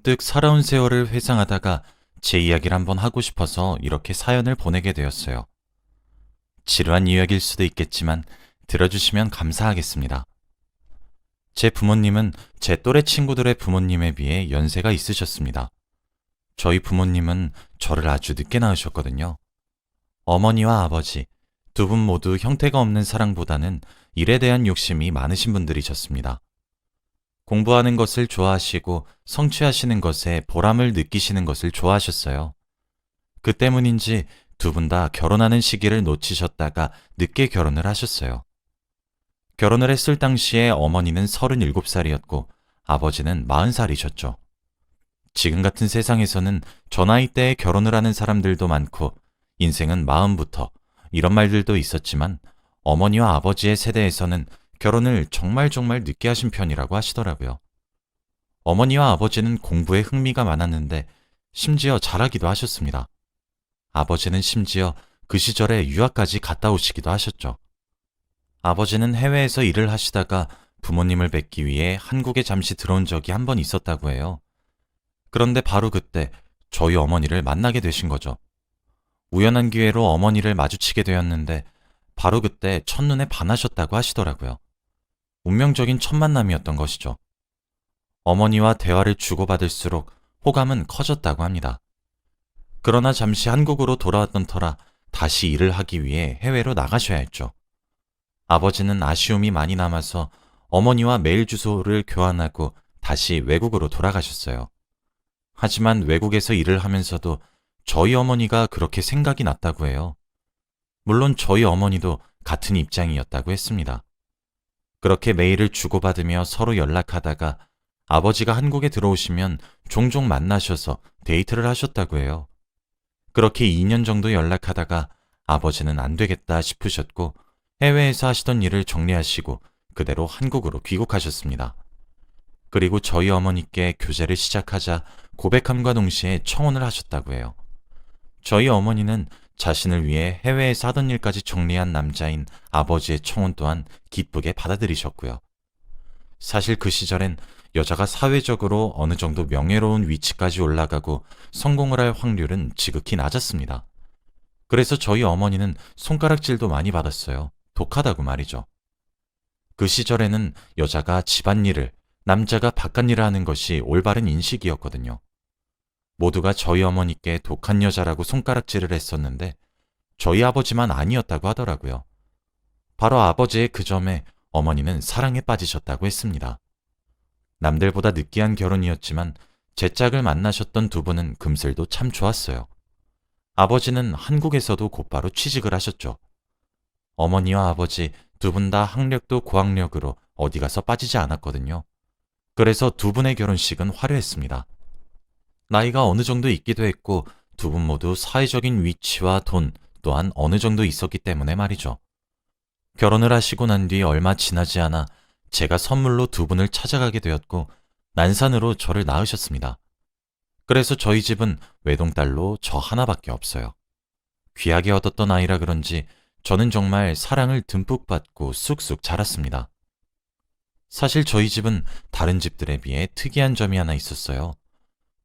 문득 살아온 세월을 회상하다가 제 이야기를 한번 하고 싶어서 이렇게 사연을 보내게 되었어요. 지루한 이야기일 수도 있겠지만 들어주시면 감사하겠습니다. 제 부모님은 제 또래 친구들의 부모님에 비해 연세가 있으셨습니다. 저희 부모님은 저를 아주 늦게 낳으셨거든요. 어머니와 아버지 두 분 모두 형태가 없는 사랑보다는 일에 대한 욕심이 많으신 분들이셨습니다. 공부하는 것을 좋아하시고 성취하시는 것에 보람을 느끼시는 것을 좋아하셨어요. 그 때문인지 두 분 다 결혼하는 시기를 놓치셨다가 늦게 결혼을 하셨어요. 결혼을 했을 당시에 어머니는 37살이었고 아버지는 40살이셨죠. 지금 같은 세상에서는 저 나이 때에 결혼을 하는 사람들도 많고 인생은 마음부터 이런 말들도 있었지만 어머니와 아버지의 세대에서는 결혼을 정말 늦게 하신 편이라고 하시더라고요. 어머니와 아버지는 공부에 흥미가 많았는데 심지어 잘하기도 하셨습니다. 아버지는 심지어 그 시절에 유학까지 갔다 오시기도 하셨죠. 아버지는 해외에서 일을 하시다가 부모님을 뵙기 위해 한국에 잠시 들어온 적이 한 번 있었다고 해요. 그런데 바로 그때 저희 어머니를 만나게 되신 거죠. 우연한 기회로 어머니를 마주치게 되었는데 바로 그때 첫눈에 반하셨다고 하시더라고요. 운명적인 첫 만남이었던 것이죠. 어머니와 대화를 주고받을수록 호감은 커졌다고 합니다. 그러나 잠시 한국으로 돌아왔던 터라 다시 일을 하기 위해 해외로 나가셔야 했죠. 아버지는 아쉬움이 많이 남아서 어머니와 메일 주소를 교환하고 다시 외국으로 돌아가셨어요. 하지만 외국에서 일을 하면서도 저희 어머니가 그렇게 생각이 났다고 해요. 물론 저희 어머니도 같은 입장이었다고 했습니다. 그렇게 메일을 주고받으며 서로 연락하다가 아버지가 한국에 들어오시면 종종 만나셔서 데이트를 하셨다고 해요. 그렇게 2년 정도 연락하다가 아버지는 안 되겠다 싶으셨고 해외에서 하시던 일을 정리하시고 그대로 한국으로 귀국하셨습니다. 그리고 저희 어머니께 교제를 시작하자 고백함과 동시에 청혼을 하셨다고 해요. 저희 어머니는 자신을 위해 해외에서 하던 일까지 정리한 남자인 아버지의 청혼 또한 기쁘게 받아들이셨고요. 사실 그 시절엔 여자가 사회적으로 어느 정도 명예로운 위치까지 올라가고 성공을 할 확률은 지극히 낮았습니다. 그래서 저희 어머니는 손가락질도 많이 받았어요. 독하다고 말이죠. 그 시절에는 여자가 집안일을, 남자가 바깥일을 하는 것이 올바른 인식이었거든요. 모두가 저희 어머니께 독한 여자라고 손가락질을 했었는데 저희 아버지만 아니었다고 하더라고요. 바로 아버지의 그 점에 어머니는 사랑에 빠지셨다고 했습니다. 남들보다 느끼한 결혼이었지만 제 짝을 만나셨던 두 분은 금슬도 참 좋았어요. 아버지는 한국에서도 곧바로 취직을 하셨죠. 어머니와 아버지 두 분 다 학력도 고학력으로 어디 가서 빠지지 않았거든요. 그래서 두 분의 결혼식은 화려했습니다. 나이가 어느 정도 있기도 했고 두 분 모두 사회적인 위치와 돈 또한 어느 정도 있었기 때문에 말이죠. 결혼을 하시고 난 뒤 얼마 지나지 않아 제가 선물로 두 분을 찾아가게 되었고 난산으로 저를 낳으셨습니다. 그래서 저희 집은 외동딸로 저 하나밖에 없어요. 귀하게 얻었던 아이라 그런지 저는 정말 사랑을 듬뿍 받고 쑥쑥 자랐습니다. 사실 저희 집은 다른 집들에 비해 특이한 점이 하나 있었어요.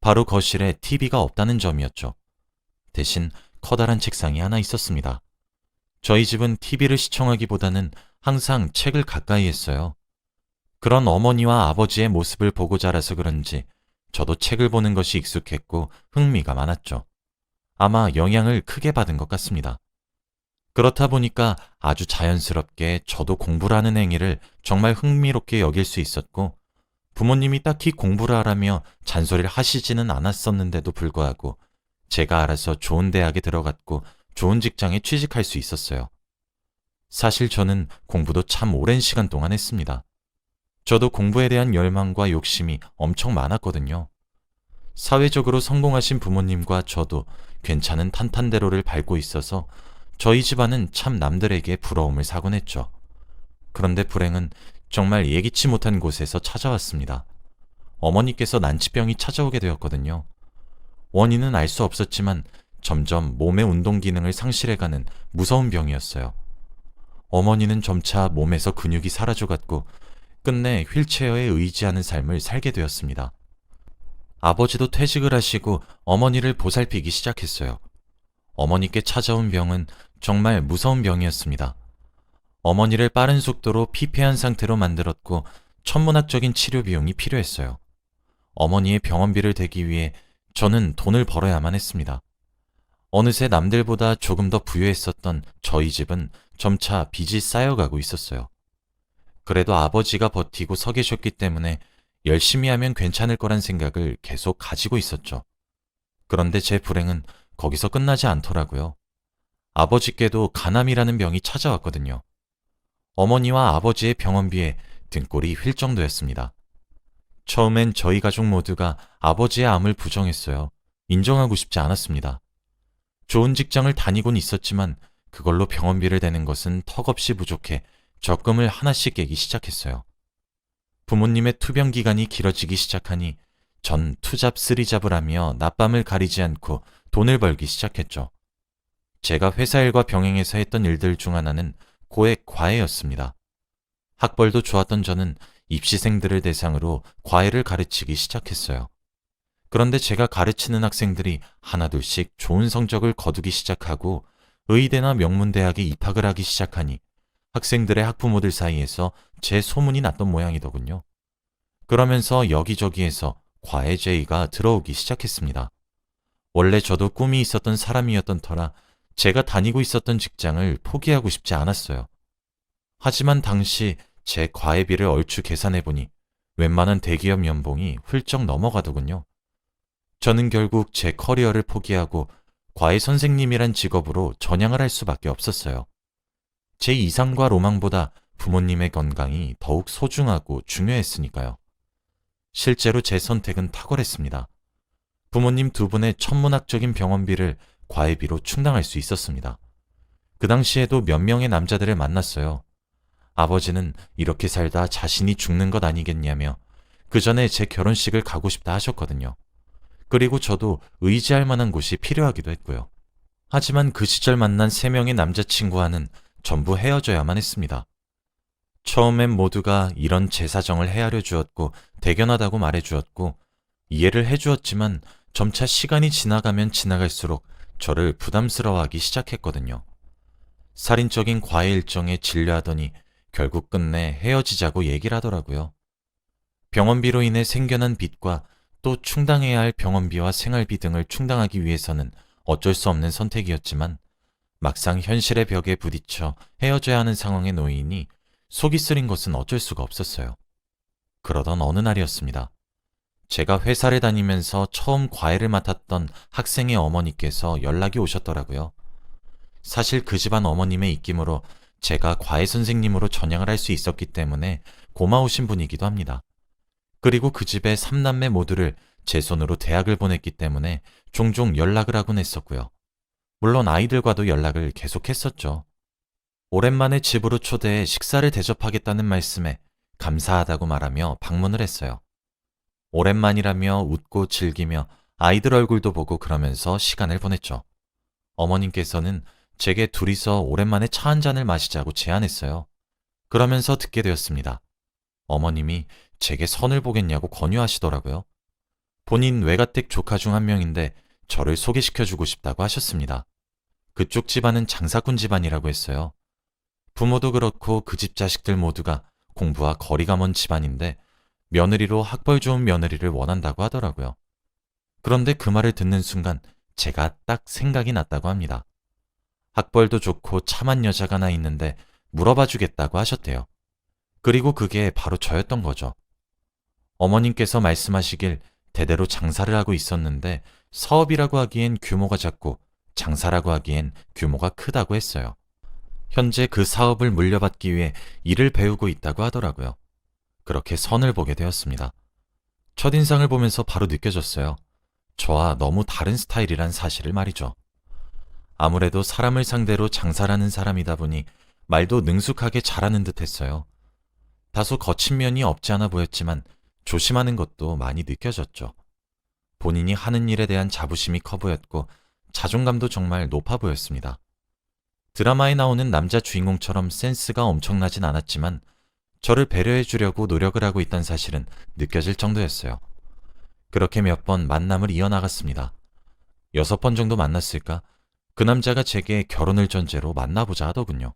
바로 거실에 TV가 없다는 점이었죠. 대신 커다란 책상이 하나 있었습니다. 저희 집은 TV를 시청하기보다는 항상 책을 가까이 했어요. 그런 어머니와 아버지의 모습을 보고 자라서 그런지 저도 책을 보는 것이 익숙했고 흥미가 많았죠. 아마 영향을 크게 받은 것 같습니다. 그렇다 보니까 아주 자연스럽게 저도 공부를 하는 행위를 정말 흥미롭게 여길 수 있었고 부모님이 딱히 공부를 하라며 잔소리를 하시지는 않았었는데도 불구하고 제가 알아서 좋은 대학에 들어갔고 좋은 직장에 취직할 수 있었어요. 사실 저는 공부도 참 오랜 시간 동안 했습니다. 저도 공부에 대한 열망과 욕심이 엄청 많았거든요. 사회적으로 성공하신 부모님과 저도 괜찮은 탄탄대로를 밟고 있어서 저희 집안은 참 남들에게 부러움을 사곤 했죠. 그런데 불행은 정말 예기치 못한 곳에서 찾아왔습니다. 어머니께서 난치병이 찾아오게 되었거든요. 원인은 알 수 없었지만 점점 몸의 운동 기능을 상실해가는 무서운 병이었어요. 어머니는 점차 몸에서 근육이 사라져갔고 끝내 휠체어에 의지하는 삶을 살게 되었습니다. 아버지도 퇴직을 하시고 어머니를 보살피기 시작했어요. 어머니께 찾아온 병은 정말 무서운 병이었습니다. 어머니를 빠른 속도로 피폐한 상태로 만들었고 천문학적인 치료 비용이 필요했어요. 어머니의 병원비를 대기 위해 저는 돈을 벌어야만 했습니다. 어느새 남들보다 조금 더 부유했었던 저희 집은 점차 빚이 쌓여가고 있었어요. 그래도 아버지가 버티고 서 계셨기 때문에 열심히 하면 괜찮을 거란 생각을 계속 가지고 있었죠. 그런데 제 불행은 거기서 끝나지 않더라고요. 아버지께도 간암이라는 병이 찾아왔거든요. 어머니와 아버지의 병원비에 등골이 휠 정도였습니다. 처음엔 저희 가족 모두가 아버지의 암을 부정했어요. 인정하고 싶지 않았습니다. 좋은 직장을 다니곤 있었지만 그걸로 병원비를 대는 것은 턱없이 부족해 적금을 하나씩 깨기 시작했어요. 부모님의 투병 기간이 길어지기 시작하니 전 투잡 쓰리잡을 하며 낮밤을 가리지 않고 돈을 벌기 시작했죠. 제가 회사 일과 병행해서 했던 일들 중 하나는 고액 과외였습니다. 학벌도 좋았던 저는 입시생들을 대상으로 과외를 가르치기 시작했어요. 그런데 제가 가르치는 학생들이 하나둘씩 좋은 성적을 거두기 시작하고 의대나 명문대학에 입학을 하기 시작하니 학생들의 학부모들 사이에서 제 소문이 났던 모양이더군요. 그러면서 여기저기에서 과외 제의가 들어오기 시작했습니다. 원래 저도 꿈이 있었던 사람이었던 터라 제가 다니고 있었던 직장을 포기하고 싶지 않았어요. 하지만 당시 제 과외비를 얼추 계산해보니 웬만한 대기업 연봉이 훌쩍 넘어가더군요. 저는 결국 제 커리어를 포기하고 과외 선생님이란 직업으로 전향을 할 수밖에 없었어요. 제 이상과 로망보다 부모님의 건강이 더욱 소중하고 중요했으니까요. 실제로 제 선택은 탁월했습니다. 부모님 두 분의 천문학적인 병원비를 과외비로 충당할 수 있었습니다. 그 당시에도 몇 명의 남자들을 만났어요. 아버지는 이렇게 살다 자신이 죽는 것 아니겠냐며 그 전에 제 결혼식을 가고 싶다 하셨거든요. 그리고 저도 의지할 만한 곳이 필요하기도 했고요. 하지만 그 시절 만난 3명의 남자친구와는 전부 헤어져야만 했습니다. 처음엔 모두가 이런 제 사정을 헤아려 주었고 대견하다고 말해 주었고 이해를 해 주었지만 점차 시간이 지나가면 지나갈수록 저를 부담스러워하기 시작했거든요. 살인적인 과외 일정에 질려하더니 결국 끝내 헤어지자고 얘기를 하더라고요. 병원비로 인해 생겨난 빚과 또 충당해야 할 병원비와 생활비 등을 충당하기 위해서는 어쩔 수 없는 선택이었지만 막상 현실의 벽에 부딪혀 헤어져야 하는 상황에 놓이니 속이 쓰린 것은 어쩔 수가 없었어요. 그러던 어느 날이었습니다. 제가 회사를 다니면서 처음 과외를 맡았던 학생의 어머니께서 연락이 오셨더라고요. 사실 그 집안 어머님의 입김으로 제가 과외 선생님으로 전향을 할 수 있었기 때문에 고마우신 분이기도 합니다. 그리고 그 집의 3남매 모두를 제 손으로 대학을 보냈기 때문에 종종 연락을 하곤 했었고요. 물론 아이들과도 연락을 계속했었죠. 오랜만에 집으로 초대해 식사를 대접하겠다는 말씀에 감사하다고 말하며 방문을 했어요. 오랜만이라며 웃고 즐기며 아이들 얼굴도 보고 그러면서 시간을 보냈죠. 어머님께서는 제게 둘이서 오랜만에 차 한 잔을 마시자고 제안했어요. 그러면서 듣게 되었습니다. 어머님이 제게 선을 보겠냐고 권유하시더라고요. 본인 외가댁 조카 중 한 명인데 저를 소개시켜주고 싶다고 하셨습니다. 그쪽 집안은 장사꾼 집안이라고 했어요. 부모도 그렇고 그 집 자식들 모두가 공부와 거리가 먼 집안인데 며느리로 학벌 좋은 며느리를 원한다고 하더라고요. 그런데 그 말을 듣는 순간 제가 딱 생각이 났다고 합니다. 학벌도 좋고 참한 여자가 하나 있는데 물어봐 주겠다고 하셨대요. 그리고 그게 바로 저였던 거죠. 어머님께서 말씀하시길 대대로 장사를 하고 있었는데 사업이라고 하기엔 규모가 작고 장사라고 하기엔 규모가 크다고 했어요. 현재 그 사업을 물려받기 위해 일을 배우고 있다고 하더라고요. 그렇게 선을 보게 되었습니다. 첫인상을 보면서 바로 느껴졌어요. 저와 너무 다른 스타일이란 사실을 말이죠. 아무래도 사람을 상대로 장사라는 사람이다 보니 말도 능숙하게 잘하는 듯 했어요. 다소 거친 면이 없지 않아 보였지만 조심하는 것도 많이 느껴졌죠. 본인이 하는 일에 대한 자부심이 커 보였고 자존감도 정말 높아 보였습니다. 드라마에 나오는 남자 주인공처럼 센스가 엄청나진 않았지만 저를 배려해 주려고 노력을 하고 있다는 사실은 느껴질 정도였어요. 그렇게 몇 번 만남을 이어나갔습니다. 6번 정도 만났을까? 그 남자가 제게 결혼을 전제로 만나보자 하더군요.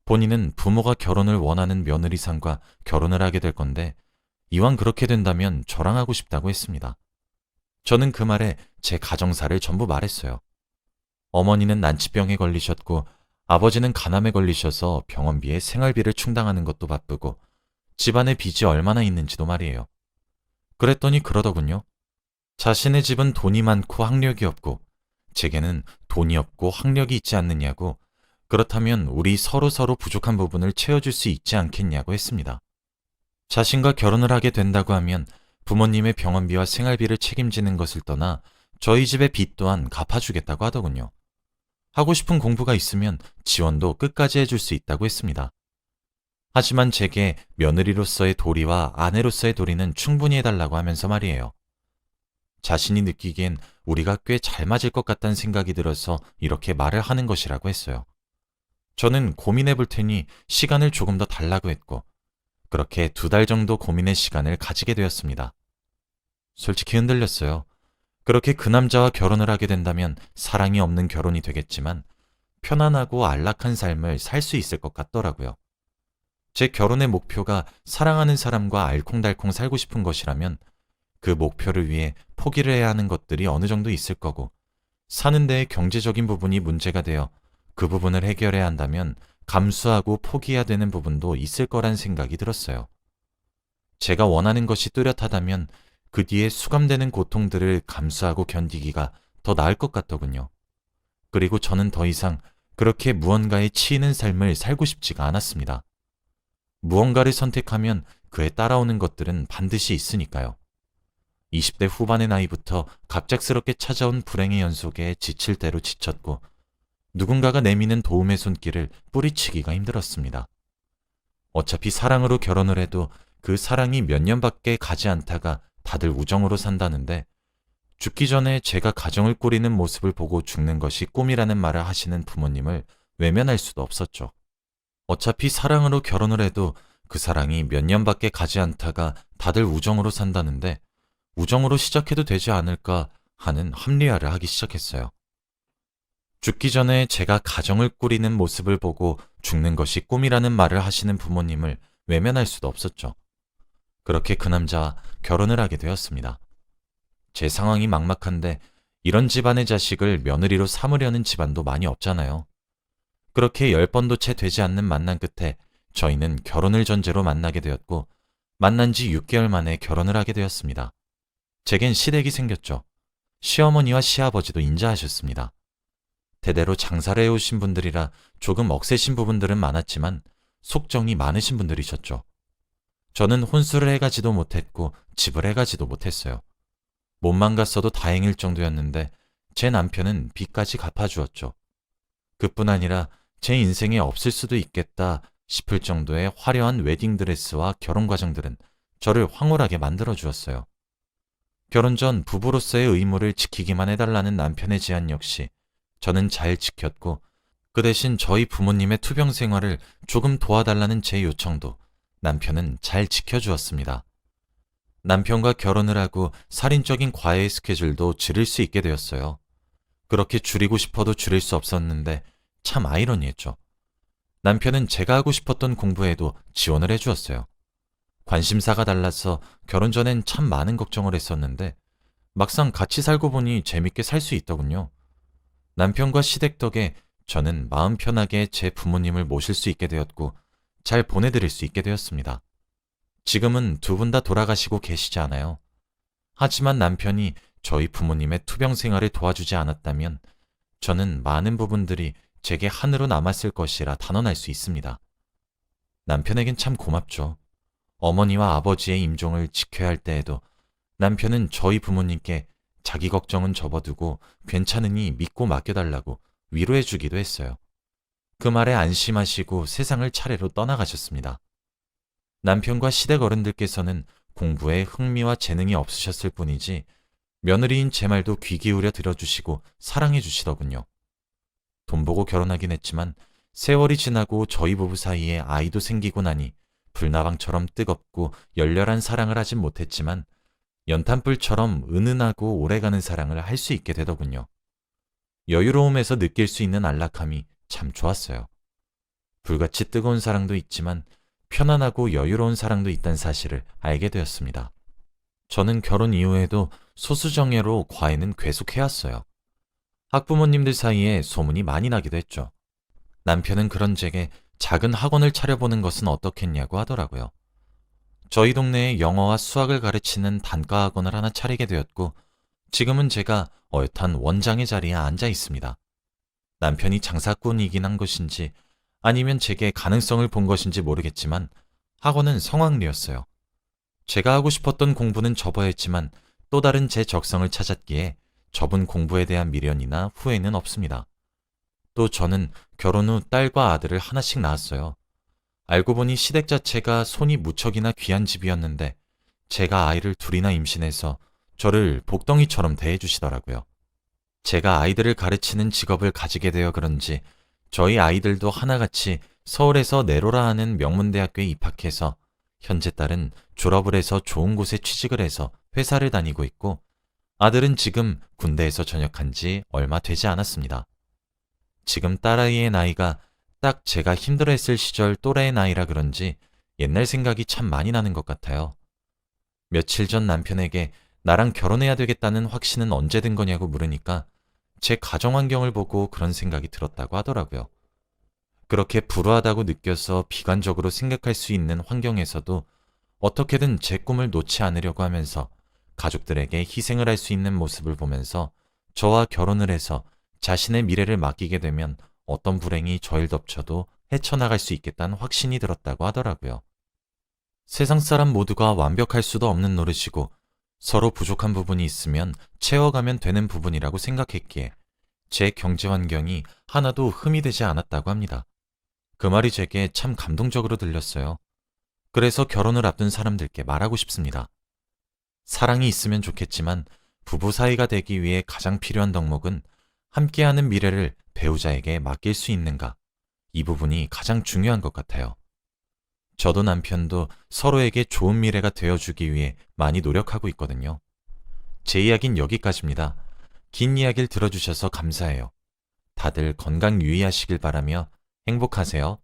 본인은 부모가 결혼을 원하는 며느리상과 결혼을 하게 될 건데 이왕 그렇게 된다면 저랑 하고 싶다고 했습니다. 저는 그 말에 제 가정사를 전부 말했어요. 어머니는 난치병에 걸리셨고 아버지는 간암에 걸리셔서 병원비에 생활비를 충당하는 것도 바쁘고 집안에 빚이 얼마나 있는지도 말이에요. 그랬더니 그러더군요. 자신의 집은 돈이 많고 학력이 없고 제게는 돈이 없고 학력이 있지 않느냐고, 그렇다면 우리 서로 부족한 부분을 채워줄 수 있지 않겠냐고 했습니다. 자신과 결혼을 하게 된다고 하면 부모님의 병원비와 생활비를 책임지는 것을 떠나 저희 집의 빚 또한 갚아주겠다고 하더군요. 하고 싶은 공부가 있으면 지원도 끝까지 해줄 수 있다고 했습니다. 하지만 제게 며느리로서의 도리와 아내로서의 도리는 충분히 해달라고 하면서 말이에요. 자신이 느끼기엔 우리가 꽤 잘 맞을 것 같다는 생각이 들어서 이렇게 말을 하는 것이라고 했어요. 저는 고민해 볼 테니 시간을 조금 더 달라고 했고, 그렇게 2달 정도 고민의 시간을 가지게 되었습니다. 솔직히 흔들렸어요. 그렇게 그 남자와 결혼을 하게 된다면 사랑이 없는 결혼이 되겠지만 편안하고 안락한 삶을 살 수 있을 것 같더라고요. 제 결혼의 목표가 사랑하는 사람과 알콩달콩 살고 싶은 것이라면 그 목표를 위해 포기를 해야 하는 것들이 어느 정도 있을 거고, 사는 데에 경제적인 부분이 문제가 되어 그 부분을 해결해야 한다면 감수하고 포기해야 되는 부분도 있을 거란 생각이 들었어요. 제가 원하는 것이 뚜렷하다면 그 뒤에 수감되는 고통들을 감수하고 견디기가 더 나을 것 같더군요. 그리고 저는 더 이상 그렇게 무언가에 치이는 삶을 살고 싶지가 않았습니다. 무언가를 선택하면 그에 따라오는 것들은 반드시 있으니까요. 20대 후반의 나이부터 갑작스럽게 찾아온 불행의 연속에 지칠 대로 지쳤고 누군가가 내미는 도움의 손길을 뿌리치기가 힘들었습니다. 어차피 사랑으로 결혼을 해도 그 사랑이 몇 년밖에 가지 않다가 다들 우정으로 산다는데 죽기 전에 제가 가정을 꾸리는 모습을 보고 죽는 것이 꿈이라는 말을 하시는 부모님을 외면할 수도 없었죠. 어차피 사랑으로 결혼을 해도 그 사랑이 몇 년밖에 가지 않다가 다들 우정으로 산다는데 우정으로 시작해도 되지 않을까 하는 합리화를 하기 시작했어요. 죽기 전에 제가 가정을 꾸리는 모습을 보고 죽는 것이 꿈이라는 말을 하시는 부모님을 외면할 수도 없었죠. 그렇게 그 남자와 결혼을 하게 되었습니다. 제 상황이 막막한데 이런 집안의 자식을 며느리로 삼으려는 집안도 많이 없잖아요. 그렇게 10번도 채 되지 않는 만남 끝에 저희는 결혼을 전제로 만나게 되었고 만난 지 6개월 만에 결혼을 하게 되었습니다. 제겐 시댁이 생겼죠. 시어머니와 시아버지도 인자하셨습니다. 대대로 장사를 해오신 분들이라 조금 억세신 부분들은 많았지만 속정이 많으신 분들이셨죠. 저는 혼수를 해가지도 못했고 집을 해가지도 못했어요. 몸만 갔어도 다행일 정도였는데 제 남편은 빚까지 갚아주었죠. 그뿐 아니라 제 인생에 없을 수도 있겠다 싶을 정도의 화려한 웨딩드레스와 결혼 과정들은 저를 황홀하게 만들어 주었어요. 결혼 전 부부로서의 의무를 지키기만 해달라는 남편의 제안 역시 저는 잘 지켰고 그 대신 저희 부모님의 투병 생활을 조금 도와달라는 제 요청도 남편은 잘 지켜주었습니다. 남편과 결혼을 하고 살인적인 과외 스케줄도 줄일 수 있게 되었어요. 그렇게 줄이고 싶어도 줄일 수 없었는데 참 아이러니했죠. 남편은 제가 하고 싶었던 공부에도 지원을 해주었어요. 관심사가 달라서 결혼 전엔 참 많은 걱정을 했었는데 막상 같이 살고 보니 재밌게 살 수 있더군요. 남편과 시댁 덕에 저는 마음 편하게 제 부모님을 모실 수 있게 되었고 잘 보내드릴 수 있게 되었습니다. 지금은 2분 다 돌아가시고 계시지 않아요. 하지만 남편이 저희 부모님의 투병 생활을 도와주지 않았다면 저는 많은 부분들이 제게 한으로 남았을 것이라 단언할 수 있습니다. 남편에겐 참 고맙죠. 어머니와 아버지의 임종을 지켜야 할 때에도 남편은 저희 부모님께 자기 걱정은 접어두고 괜찮으니 믿고 맡겨달라고 위로해 주기도 했어요. 그 말에 안심하시고 세상을 차례로 떠나가셨습니다. 남편과 시댁 어른들께서는 공부에 흥미와 재능이 없으셨을 뿐이지 며느리인 제 말도 귀 기울여 들어주시고 사랑해 주시더군요. 돈 보고 결혼하긴 했지만 세월이 지나고 저희 부부 사이에 아이도 생기고 나니 불나방처럼 뜨겁고 열렬한 사랑을 하진 못했지만 연탄불처럼 은은하고 오래가는 사랑을 할 수 있게 되더군요. 여유로움에서 느낄 수 있는 안락함이 참 좋았어요. 불같이 뜨거운 사랑도 있지만 편안하고 여유로운 사랑도 있다는 사실을 알게 되었습니다. 저는 결혼 이후에도 소수정예로 과외는 계속해왔어요. 학부모님들 사이에 소문이 많이 나기도 했죠. 남편은 그런 제게 작은 학원을 차려보는 것은 어떻겠냐고 하더라고요. 저희 동네에 영어와 수학을 가르치는 단과 학원을 하나 차리게 되었고, 지금은 제가 어엿한 원장의 자리에 앉아 있습니다. 남편이 장사꾼이긴 한 것인지 아니면 제게 가능성을 본 것인지 모르겠지만 학원은 성황리였어요. 제가 하고 싶었던 공부는 접어야 했지만 또 다른 제 적성을 찾았기에 접은 공부에 대한 미련이나 후회는 없습니다. 또 저는 결혼 후 딸과 아들을 하나씩 낳았어요. 알고 보니 시댁 자체가 손이 무척이나 귀한 집이었는데 제가 아이를 둘이나 임신해서 저를 복덩이처럼 대해주시더라고요. 제가 아이들을 가르치는 직업을 가지게 되어 그런지 저희 아이들도 하나같이 서울에서 내로라 하는 명문대학교에 입학해서 현재 딸은 졸업을 해서 좋은 곳에 취직을 해서 회사를 다니고 있고 아들은 지금 군대에서 전역한 지 얼마 되지 않았습니다. 지금 딸아이의 나이가 딱 제가 힘들어했을 시절 또래의 나이라 그런지 옛날 생각이 참 많이 나는 것 같아요. 며칠 전 남편에게 나랑 결혼해야 되겠다는 확신은 언제 든 거냐고 물으니까 제 가정 환경을 보고 그런 생각이 들었다고 하더라고요. 그렇게 불우하다고 느껴서 비관적으로 생각할 수 있는 환경에서도 어떻게든 제 꿈을 놓지 않으려고 하면서 가족들에게 희생을 할 수 있는 모습을 보면서 저와 결혼을 해서 자신의 미래를 맡기게 되면 어떤 불행이 저를 덮쳐도 헤쳐나갈 수 있겠다는 확신이 들었다고 하더라고요. 세상 사람 모두가 완벽할 수도 없는 노릇이고 서로 부족한 부분이 있으면 채워가면 되는 부분이라고 생각했기에 제 경제 환경이 하나도 흠이 되지 않았다고 합니다. 그 말이 제게 참 감동적으로 들렸어요. 그래서 결혼을 앞둔 사람들께 말하고 싶습니다. 사랑이 있으면 좋겠지만 부부 사이가 되기 위해 가장 필요한 덕목은 함께하는 미래를 배우자에게 맡길 수 있는가. 이 부분이 가장 중요한 것 같아요. 저도 남편도 서로에게 좋은 미래가 되어주기 위해 많이 노력하고 있거든요. 제 이야기는 여기까지입니다. 긴 이야기를 들어주셔서 감사해요. 다들 건강 유의하시길 바라며 행복하세요.